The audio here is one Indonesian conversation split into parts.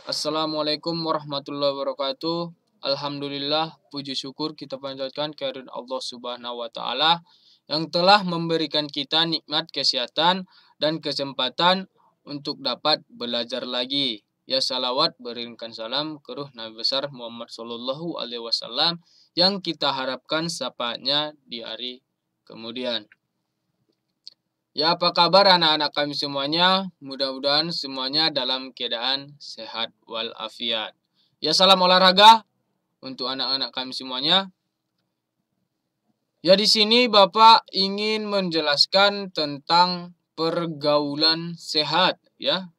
Assalamualaikum warahmatullahi wabarakatuh. Alhamdulillah, puji syukur kita panjatkan kehadirat Allah Subhanahu wa Ta'ala yang telah memberikan kita nikmat kesehatan dan kesempatan untuk dapat belajar lagi. Ya salawat beriringkan salam ke ruh Nabi besar Muhammad Sallallahu Alaihi Wasallam yang kita harapkan syafaatnya di hari kemudian. Ya, apa kabar anak-anak kami semuanya? Mudah-mudahan semuanya dalam keadaan sehat walafiat. Ya, salam olahraga untuk anak-anak kami semuanya. Ya, di sini Bapak ingin menjelaskan tentang pergaulan sehat, ya.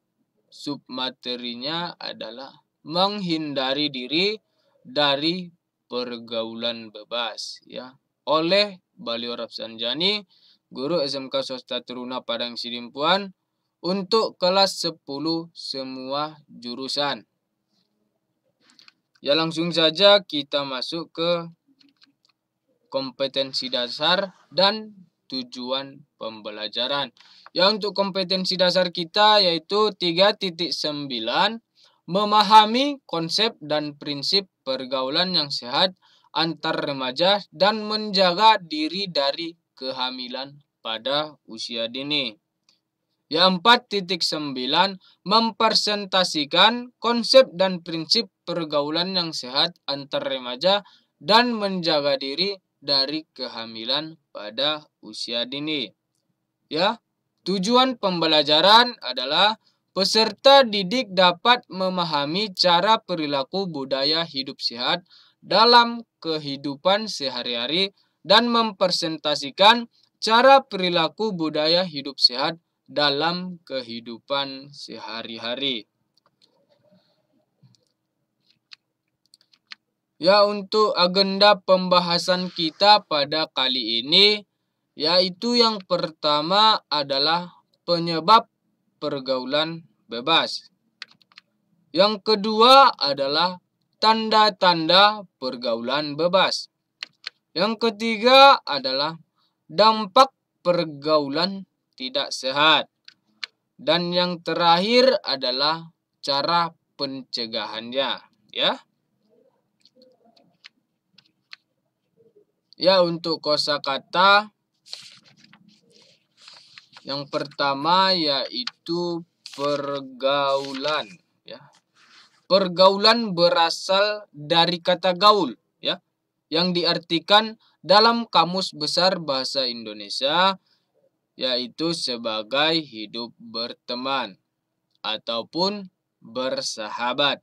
Submaterinya adalah menghindari diri dari pergaulan bebas, ya. Oleh Beliau Rafsanjani, Guru SMK Swasta Teruna Padang Sidimpuan untuk kelas 10 semua jurusan. Ya, langsung saja kita masuk ke kompetensi dasar dan tujuan pembelajaran. Ya, untuk kompetensi dasar kita yaitu 3.9 memahami konsep dan prinsip pergaulan yang sehat antar remaja dan menjaga diri dari kehamilan pada usia dini. Ya, 4.9 mempresentasikan konsep dan prinsip pergaulan yang sehat antar remaja dan menjaga diri dari kehamilan pada usia dini. Ya, tujuan pembelajaran adalah peserta didik dapat memahami cara perilaku budaya hidup sehat dalam kehidupan sehari-hari dan mempresentasikan cara perilaku budaya hidup sehat dalam kehidupan sehari-hari. Ya, untuk agenda pembahasan kita pada kali ini, yaitu yang pertama adalah penyebab pergaulan bebas. Yang kedua adalah tanda-tanda pergaulan bebas. Yang ketiga adalah dampak pergaulan tidak sehat. Dan yang terakhir adalah cara pencegahannya, ya. Ya, untuk kosakata yang pertama yaitu pergaulan, ya. Pergaulan berasal dari kata gaul, ya, yang diartikan dalam Kamus Besar Bahasa Indonesia yaitu sebagai hidup berteman ataupun bersahabat.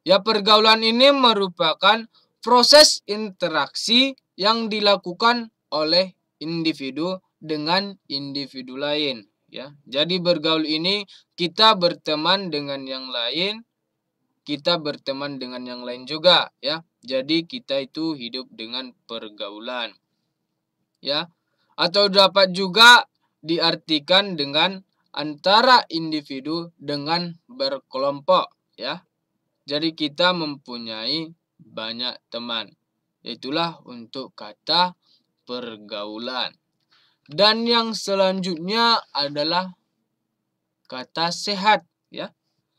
Ya, pergaulan ini merupakan proses interaksi yang dilakukan oleh individu dengan individu lain, ya. Jadi bergaul ini kita berteman dengan yang lain, kita berteman dengan yang lain juga, ya. Jadi kita itu hidup dengan pergaulan, ya. Atau dapat juga diartikan dengan antara individu dengan berkelompok, ya. Jadi kita mempunyai banyak teman. Itulah untuk kata pergaulan. Dan yang selanjutnya adalah kata sehat, ya.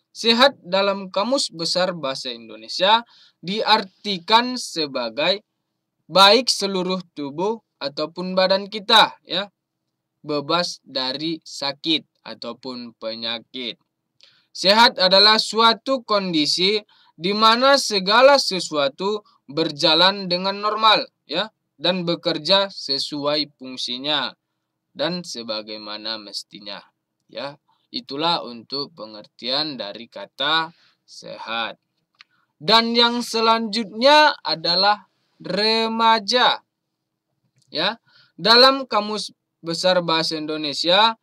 Sehat dalam Kamus Besar Bahasa Indonesia diartikan sebagai baik seluruh tubuh ataupun badan kita, ya, bebas dari sakit ataupun penyakit. Sehat adalah suatu kondisi di mana segala sesuatu berjalan dengan normal, ya, dan bekerja sesuai fungsinya dan sebagaimana mestinya, ya. Itulah untuk pengertian dari kata sehat. Dan yang selanjutnya adalah remaja, ya. Dalam Kamus Besar Bahasa Indonesia,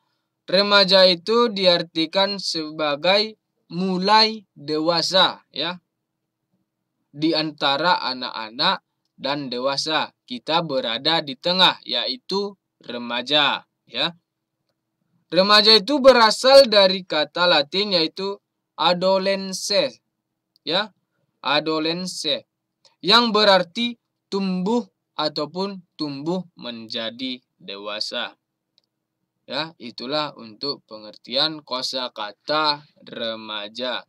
remaja itu diartikan sebagai mulai dewasa, ya. Di antara anak-anak dan dewasa, kita berada di tengah, yaitu remaja, ya. Remaja itu berasal dari kata Latin yaitu adolescens, ya. Adolescens yang berarti tumbuh ataupun tumbuh menjadi dewasa. Ya, itulah untuk pengertian kosakata remaja.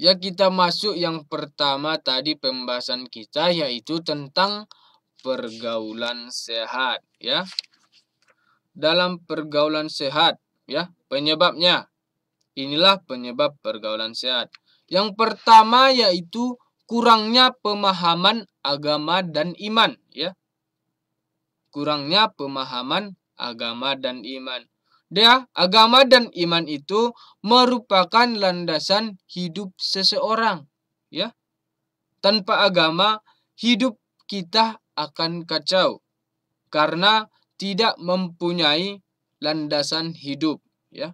Ya, kita masuk yang pertama tadi pembahasan kita, yaitu tentang pergaulan sehat, ya. Dalam pergaulan sehat, ya, penyebabnya. Inilah penyebab pergaulan sehat. Yang pertama yaitu kurangnya pemahaman agama dan iman, ya. Kurangnya pemahaman agama dan iman. Agama dan iman itu merupakan landasan hidup seseorang, ya. Tanpa agama, hidup kita akan kacau karena tidak mempunyai landasan hidup, ya.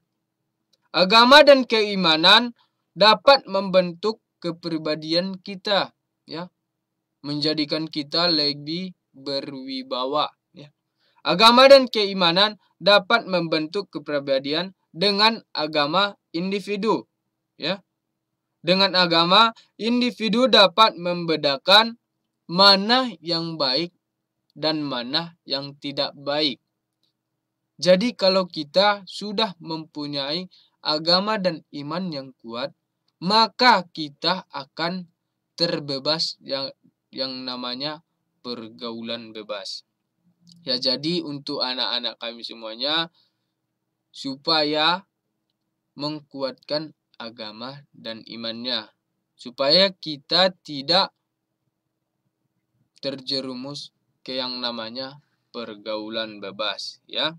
Agama dan keimanan dapat membentuk kepribadian kita, ya, menjadikan kita lebih berwibawa, ya. Agama dan keimanan dapat membentuk kepribadian. Dengan agama individu, ya. Dengan agama, individu dapat membedakan mana yang baik dan mana yang tidak baik. Jadi kalau kita sudah mempunyai agama dan iman yang kuat, maka kita akan terbebas yang namanya pergaulan bebas. Ya, jadi untuk anak-anak kami semuanya, supaya menguatkan agama dan imannya, supaya kita tidak terjerumus ke yang namanya pergaulan bebas, ya.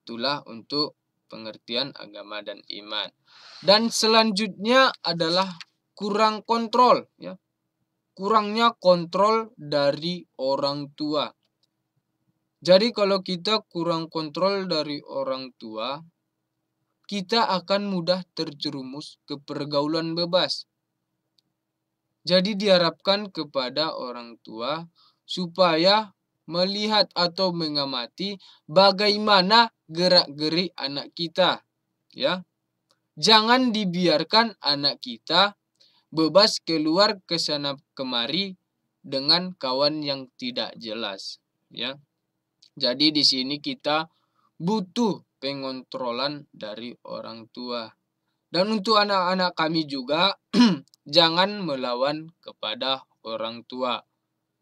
Itulah untuk pengertian agama dan iman. Dan selanjutnya adalah kurang kontrol, ya. Kurangnya kontrol dari orang tua. Jadi kalau kita kurang kontrol dari orang tua, kita akan mudah terjerumus ke pergaulan bebas. Jadi diharapkan kepada orang tua supaya melihat atau mengamati bagaimana gerak-gerik anak kita, ya. Jangan dibiarkan anak kita bebas keluar ke sana kemari dengan kawan yang tidak jelas, ya. Jadi di sini kita butuh pengontrolan dari orang tua. Dan untuk anak-anak kami juga jangan melawan kepada orang tua.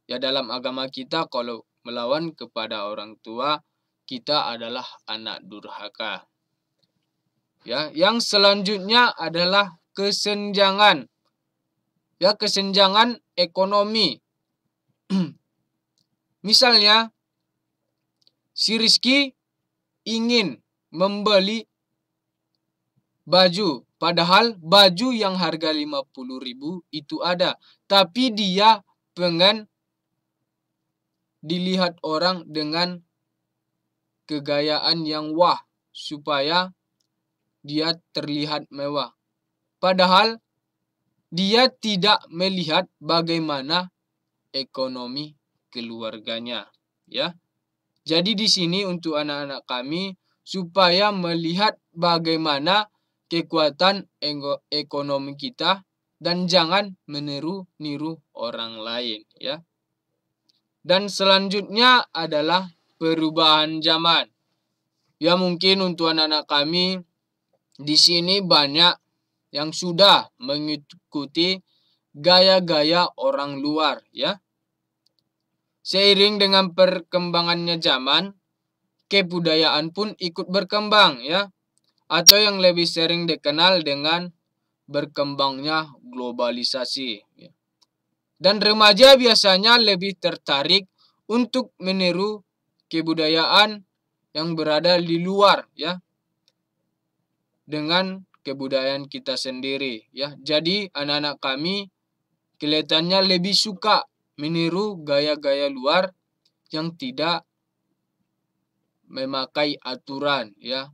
Ya, dalam agama kita kalau melawan kepada orang tua, kita adalah anak durhaka. Ya, yang selanjutnya adalah kesenjangan. Ya, kesenjangan ekonomi. Misalnya si Rizky ingin membeli baju, padahal baju yang harga 50.000 itu ada, tapi dia pengen dilihat orang dengan kegayaan yang wah supaya dia terlihat mewah. Padahal dia tidak melihat bagaimana ekonomi keluarganya, ya. Jadi di sini untuk anak-anak kami supaya melihat bagaimana kekuatan ekonomi kita dan jangan meniru-niru orang lain, ya. Dan selanjutnya adalah perubahan zaman. Ya, mungkin untuk anak-anak kami di sini banyak yang sudah mengikuti gaya-gaya orang luar, ya. Seiring dengan perkembangannya zaman, kebudayaan pun ikut berkembang, ya. Atau yang lebih sering dikenal dengan berkembangnya globalisasi, ya. Dan remaja biasanya lebih tertarik untuk meniru kebudayaan yang berada di luar, ya, dengan kebudayaan kita sendiri, ya. Jadi anak-anak kami kelihatannya lebih suka meniru gaya-gaya luar yang tidak memakai aturan, ya,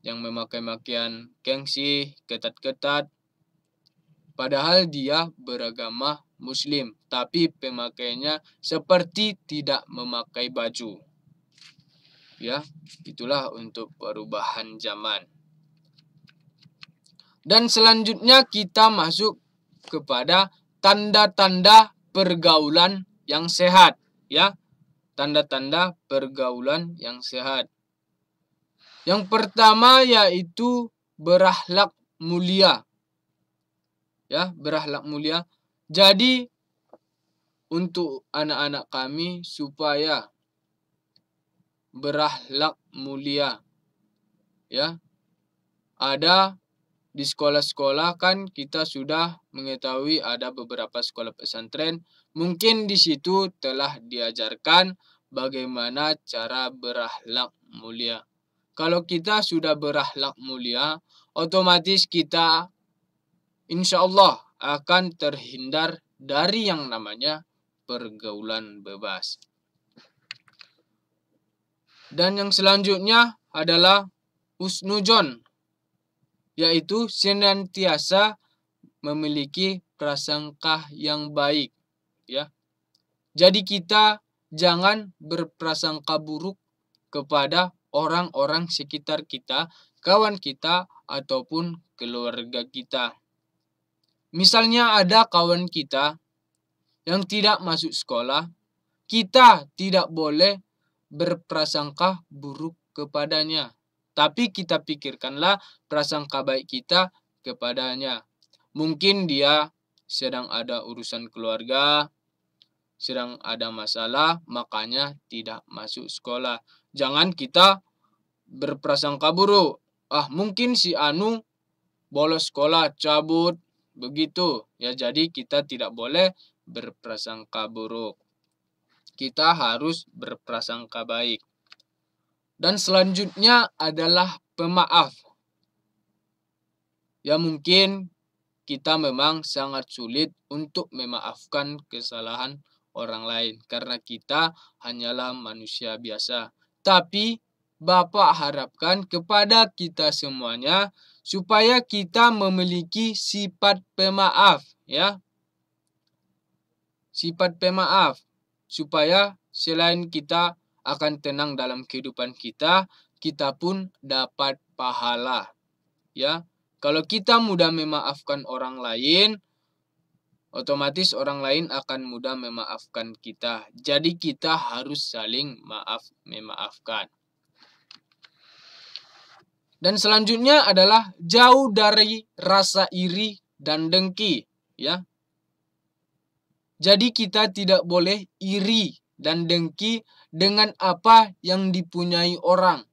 yang memakai pakaian gengsi, ketat-ketat, padahal dia beragama Muslim, tapi pemakaiannya seperti tidak memakai baju, ya. Itulah untuk perubahan zaman. Dan selanjutnya kita masuk kepada tanda-tanda pergaulan yang sehat, ya. Tanda-tanda pergaulan yang sehat. Yang pertama yaitu berakhlak mulia. ya, berakhlak mulia. Jadi untuk anak-anak kami supaya berakhlak mulia, ya. Ada di sekolah-sekolah kan kita sudah mengetahui ada beberapa sekolah pesantren. Mungkin di situ telah diajarkan bagaimana cara berakhlak mulia. Kalau kita sudah berakhlak mulia, otomatis kita insya Allah akan terhindar dari yang namanya pergaulan bebas. Dan yang selanjutnya adalah husnudzon, yaitu senantiasa memiliki prasangka yang baik, ya. Jadi kita jangan berprasangka buruk kepada orang-orang sekitar kita, kawan kita ataupun keluarga kita. Misalnya ada kawan kita yang tidak masuk sekolah, kita tidak boleh berprasangka buruk kepadanya. Tapi kita pikirkanlah prasangka baik kita kepadanya. Mungkin dia sedang ada urusan keluarga, sedang ada masalah, makanya tidak masuk sekolah. Jangan kita berprasangka buruk. Mungkin si Anu bolos sekolah, cabut, begitu. Ya, jadi kita tidak boleh berprasangka buruk. Kita harus berprasangka baik. Dan selanjutnya adalah pemaaf. Ya, mungkin kita memang sangat sulit untuk memaafkan kesalahan orang lain karena kita hanyalah manusia biasa. Tapi Bapak harapkan kepada kita semuanya supaya kita memiliki sifat pemaaf, ya. Sifat pemaaf supaya selain kita akan tenang dalam kehidupan kita, kita pun dapat pahala, ya. Kalau kita mudah memaafkan orang lain, otomatis orang lain akan mudah memaafkan kita. Jadi kita harus saling memaafkan. Dan selanjutnya adalah jauh dari rasa iri dan dengki, ya. Jadi kita tidak boleh iri dan dengki dengan apa yang dipunyai orang.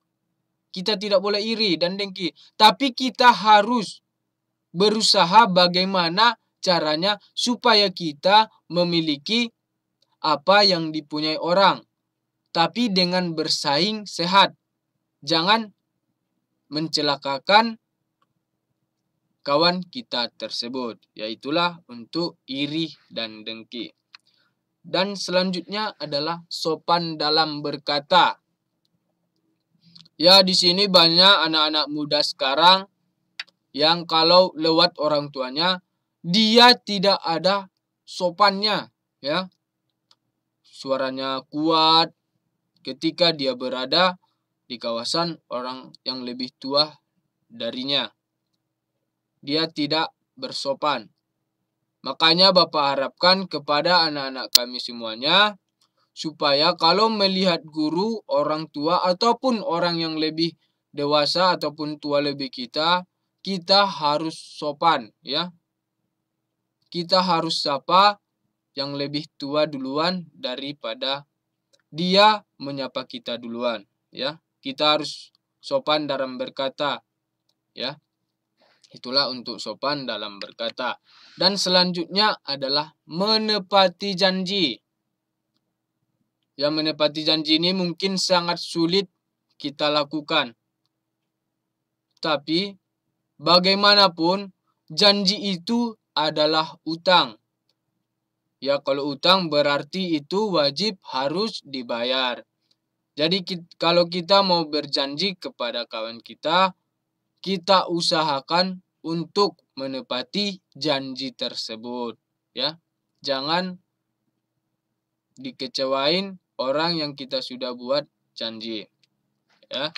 Kita tidak boleh iri dan dengki. Tapi kita harus berusaha bagaimana caranya supaya kita memiliki apa yang dipunyai orang. Tapi dengan bersaing sehat. Jangan mencelakakan kawan kita tersebut. Yaitulah untuk iri dan dengki. Dan selanjutnya adalah sopan dalam berkata. Ya, di sini banyak anak-anak muda sekarang yang kalau lewat orang tuanya, dia tidak ada sopannya, ya. Suaranya kuat ketika dia berada di kawasan orang yang lebih tua darinya. Dia tidak bersopan. Makanya Bapak harapkan kepada anak-anak kami semuanya, supaya kalau melihat guru, orang tua, ataupun orang yang lebih dewasa ataupun tua lebih kita harus sopan, ya. Kita harus sapa yang lebih tua duluan daripada dia menyapa kita duluan, ya. Kita harus sopan dalam berkata, ya. Itulah untuk sopan dalam berkata. Dan selanjutnya adalah menepati janji. Ya, menepati janji ini mungkin sangat sulit kita lakukan. Tapi bagaimanapun janji itu adalah utang. Ya, kalau utang berarti itu wajib harus dibayar. Jadi kalau kita mau berjanji kepada kawan kita usahakan untuk menepati janji tersebut, ya. Jangan dikecewain orang yang kita sudah buat janji, ya.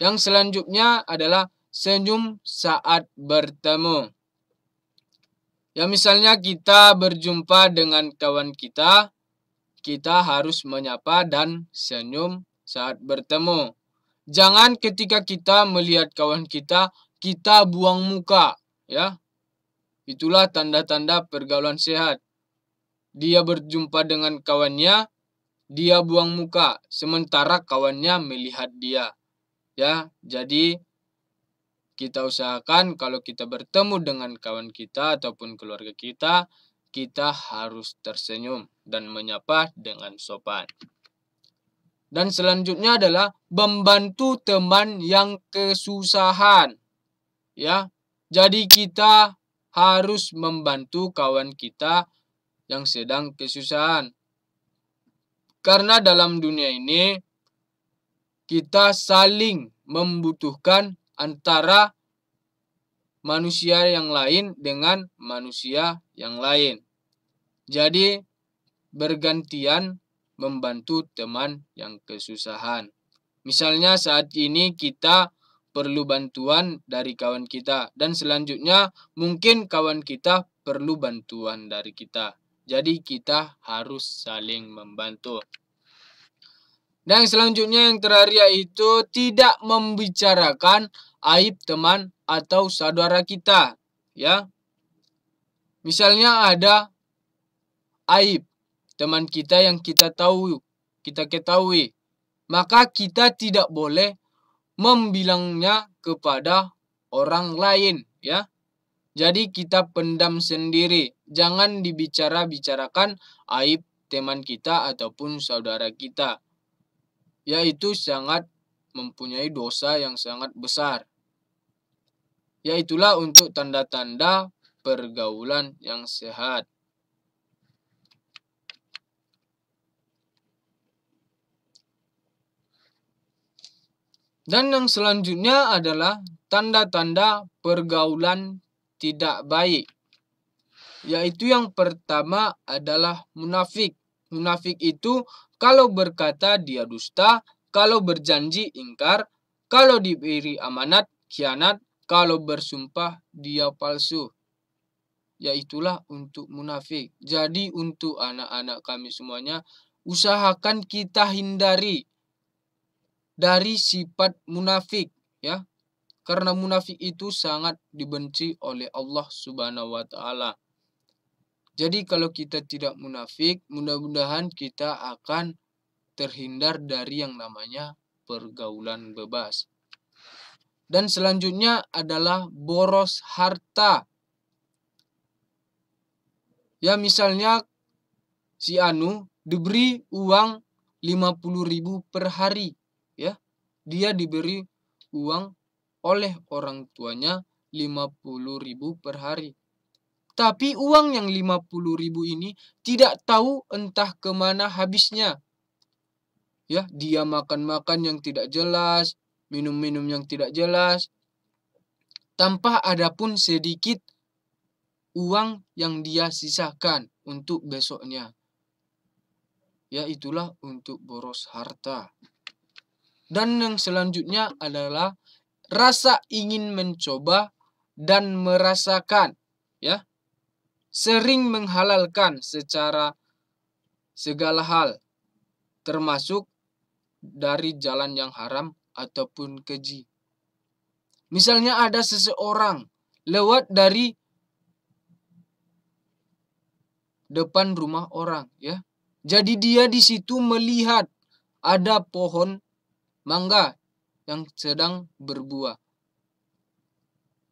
Yang selanjutnya adalah senyum saat bertemu. Ya, misalnya kita berjumpa dengan kawan kita harus menyapa dan senyum saat bertemu. Jangan ketika kita melihat kawan kita buang muka, ya. Itulah tanda-tanda pergaulan sehat. Dia berjumpa dengan kawannya, dia buang muka, sementara kawannya melihat dia. Ya, jadi kita usahakan kalau kita bertemu dengan kawan kita ataupun keluarga kita harus tersenyum dan menyapa dengan sopan. Dan selanjutnya adalah membantu teman yang kesusahan. Ya, jadi kita harus membantu kawan kita yang sedang kesusahan. Karena dalam dunia ini kita saling membutuhkan antara manusia yang lain dengan manusia yang lain. Jadi bergantian membantu teman yang kesusahan. Misalnya saat ini kita perlu bantuan dari kawan kita dan selanjutnya mungkin kawan kita perlu bantuan dari kita. Jadi kita harus saling membantu. Dan selanjutnya yang terakhir yaitu tidak membicarakan aib teman atau saudara kita, ya. Misalnya ada aib teman kita yang kita ketahui, maka kita tidak boleh membilangnya kepada orang lain, ya. Jadi kita pendam sendiri, jangan dibicarakan aib teman kita ataupun saudara kita. Yaitu sangat mempunyai dosa yang sangat besar. Yaitulah untuk tanda-tanda pergaulan yang sehat. Dan yang selanjutnya adalah tanda-tanda pergaulan tidak baik. Yaitu yang pertama adalah munafik. Munafik itu kalau berkata dia dusta, kalau berjanji ingkar, kalau diberi amanat khianat, kalau bersumpah dia palsu. Yaitulah untuk munafik. Jadi untuk anak-anak kami semuanya, usahakan kita hindari dari sifat munafik, ya. Karena munafik itu sangat dibenci oleh Allah Subhanahu wa taala. Jadi kalau kita tidak munafik, mudah-mudahan kita akan terhindar dari yang namanya pergaulan bebas. Dan selanjutnya adalah boros harta. Ya misalnya si Anu diberi uang 50.000 per hari. Ya, dia diberi uang oleh orang tuanya 50.000 per hari. Tapi uang yang 50.000 ini tidak tahu entah kemana habisnya. Ya, dia makan-makan yang tidak jelas, minum-minum yang tidak jelas, tanpa ada pun sedikit uang yang dia sisakan untuk besoknya. Ya, itulah untuk boros harta. Dan yang selanjutnya adalah rasa ingin mencoba dan merasakan, ya. Sering menghalalkan secara segala hal, termasuk dari jalan yang haram ataupun keji. Misalnya ada seseorang lewat dari depan rumah orang, ya. Jadi dia di situ melihat ada pohon mangga yang sedang berbuah.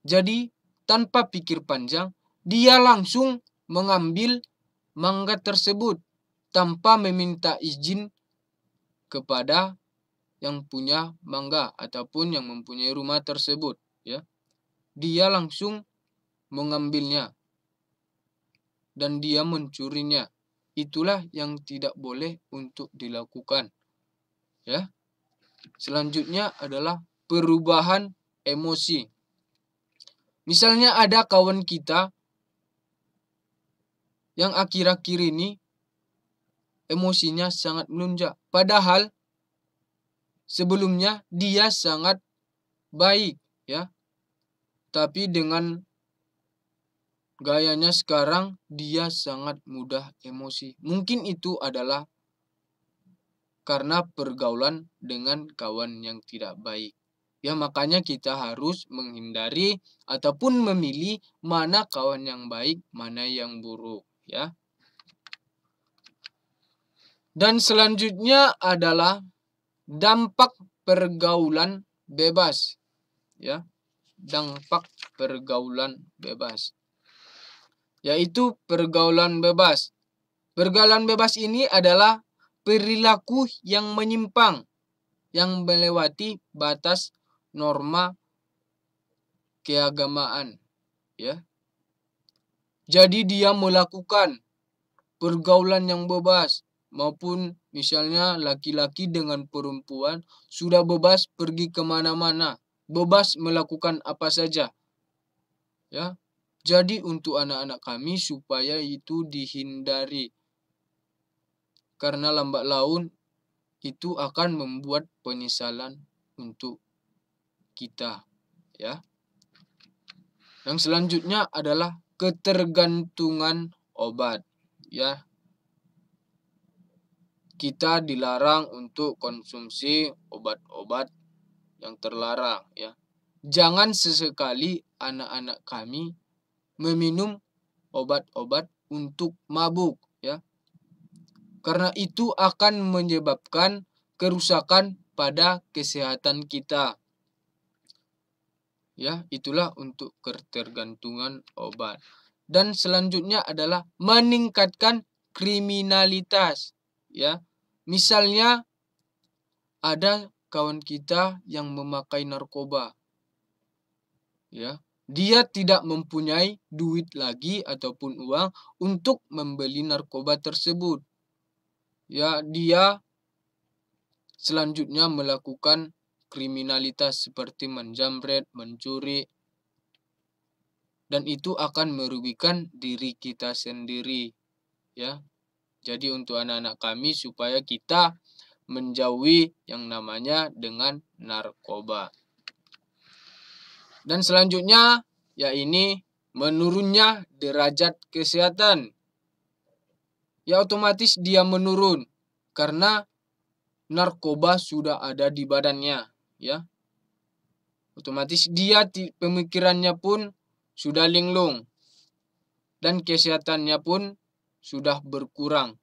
Jadi tanpa pikir panjang, dia langsung mengambil mangga tersebut tanpa meminta izin kepada yang punya mangga ataupun yang mempunyai rumah tersebut, ya. Dia langsung mengambilnya dan dia mencurinya. Itulah yang tidak boleh untuk dilakukan, ya. Selanjutnya adalah perubahan emosi. Misalnya ada kawan kita yang akhir-akhir ini emosinya sangat melunjak. Padahal sebelumnya dia sangat baik, ya. Tapi dengan gayanya sekarang dia sangat mudah emosi. Mungkin itu adalah karena pergaulan dengan kawan yang tidak baik. Ya, makanya kita harus menghindari ataupun memilih mana kawan yang baik, mana yang buruk, ya. Dan selanjutnya adalah dampak pergaulan bebas, ya. Dampak pergaulan bebas, yaitu pergaulan bebas. Pergaulan bebas ini adalah perilaku yang menyimpang, yang melewati batas norma keagamaan, ya. Jadi dia melakukan pergaulan yang bebas, maupun misalnya laki-laki dengan perempuan sudah bebas pergi kemana-mana, bebas melakukan apa saja, ya. Jadi untuk anak-anak kami supaya itu dihindari, karena lambat laun itu akan membuat penyesalan untuk kita, ya. Yang selanjutnya adalah ketergantungan obat, ya. Kita dilarang untuk konsumsi obat-obat yang terlarang, ya. Jangan sesekali anak-anak kami meminum obat-obat untuk mabuk, ya. Karena itu akan menyebabkan kerusakan pada kesehatan kita. Ya, itulah untuk ketergantungan obat. Dan selanjutnya adalah meningkatkan kriminalitas, ya. Misalnya ada kawan kita yang memakai narkoba, ya. Dia tidak mempunyai duit lagi ataupun uang untuk membeli narkoba tersebut. Ya, dia selanjutnya melakukan kriminalitas seperti menjamret, mencuri, dan itu akan merugikan diri kita sendiri, ya. Jadi untuk anak-anak kami supaya kita menjauhi yang namanya dengan narkoba. Dan selanjutnya, ya ini menurunnya derajat kesehatan. Ya otomatis dia menurun karena narkoba sudah ada di badannya, ya. Otomatis dia pemikirannya pun sudah linglung dan kesehatannya pun sudah berkurang.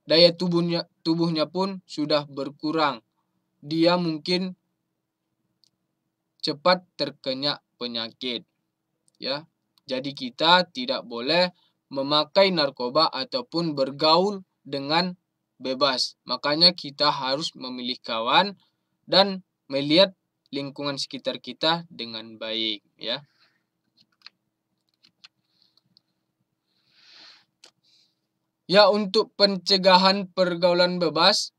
Daya tubuhnya pun sudah berkurang. Dia mungkin cepat terkena penyakit, ya. Jadi kita tidak boleh memakai narkoba ataupun bergaul dengan bebas. Makanya kita harus memilih kawan dan melihat lingkungan sekitar kita dengan baik, ya. Ya, untuk pencegahan pergaulan bebas,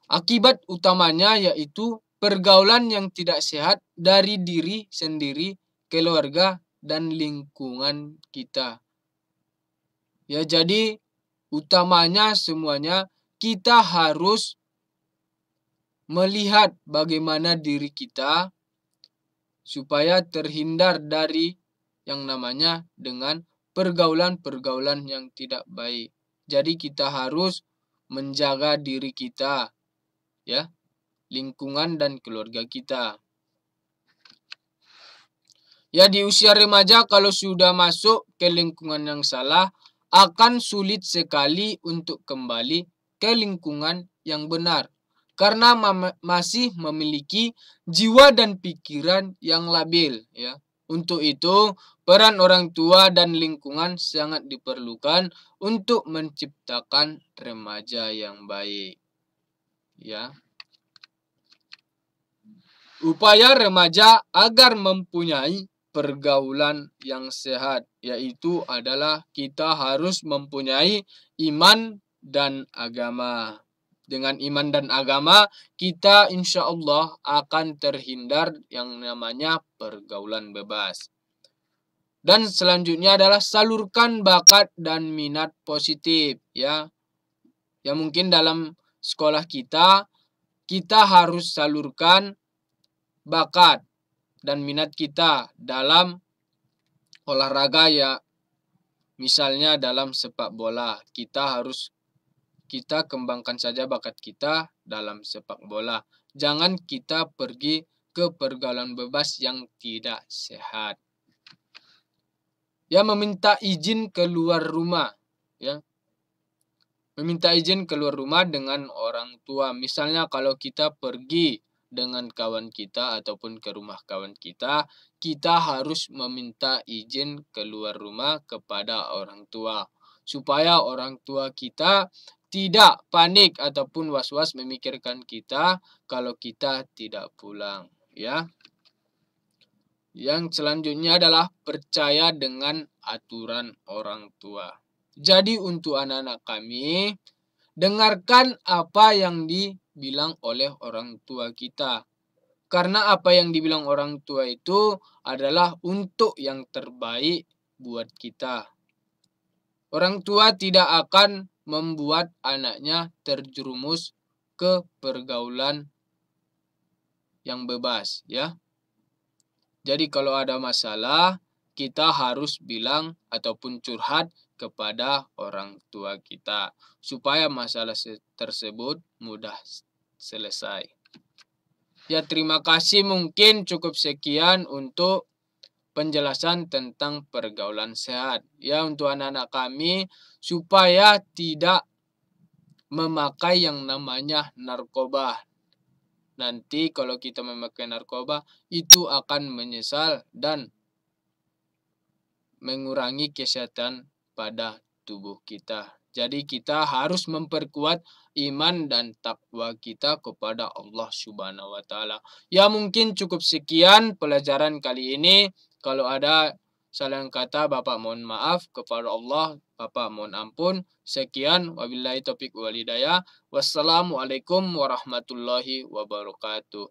akibat utamanya yaitu pergaulan yang tidak sehat dari diri sendiri, keluarga, dan lingkungan kita. Ya, jadi utamanya semuanya kita harus melihat bagaimana diri kita supaya terhindar dari yang namanya dengan pergaulan-pergaulan yang tidak baik. Jadi kita harus menjaga diri kita, ya, lingkungan dan keluarga kita. Ya, di usia remaja kalau sudah masuk ke lingkungan yang salah, akan sulit sekali untuk kembali ke lingkungan yang benar. Karena masih memiliki jiwa dan pikiran yang labil, ya. Untuk itu, peran orang tua dan lingkungan sangat diperlukan untuk menciptakan remaja yang baik, ya. Upaya remaja agar mempunyai pergaulan yang sehat, yaitu adalah kita harus mempunyai iman dan agama. Dengan iman dan agama, kita insya Allah akan terhindar yang namanya pergaulan bebas. Dan selanjutnya adalah salurkan bakat dan minat positif, ya. Ya mungkin dalam sekolah kita harus salurkan bakat dan minat kita dalam olahraga, ya. Misalnya dalam sepak bola, kita kembangkan saja bakat kita dalam sepak bola. jangan kita pergi ke pergaulan bebas yang tidak sehat. Ya, meminta izin keluar rumah, ya. Meminta izin keluar rumah dengan orang tua. Misalnya kalau kita pergi dengan kawan kita ataupun ke rumah kawan kita harus meminta izin keluar rumah kepada orang tua. Supaya orang tua kita tidak panik ataupun was-was memikirkan kita kalau kita tidak pulang, ya. Yang selanjutnya adalah percaya dengan aturan orang tua. Jadi untuk anak-anak kami, dengarkan apa yang dibilang oleh orang tua kita. Karena apa yang dibilang orang tua itu adalah untuk yang terbaik buat kita. Orang tua tidak akan membuat anaknya terjerumus ke pergaulan yang bebas, ya. Jadi kalau ada masalah, kita harus bilang ataupun curhat kepada orang tua kita supaya masalah tersebut mudah selesai. Ya, terima kasih, mungkin cukup sekian untuk penjelasan tentang pergaulan sehat. Ya, untuk anak-anak kami supaya tidak memakai yang namanya narkoba. Nanti kalau kita memakai narkoba, itu akan menyesal dan mengurangi kesehatan pada tubuh kita. Jadi kita harus memperkuat iman dan takwa kita kepada Allah Subhanahu wa taala. Ya, mungkin cukup sekian pelajaran kali ini. Kalau ada salah kata, Bapak mohon maaf, kepada Allah Bapak mohon ampun. Sekian, wabillahi taufiq wal hidayah. Wassalamualaikum warahmatullahi wabarakatuh.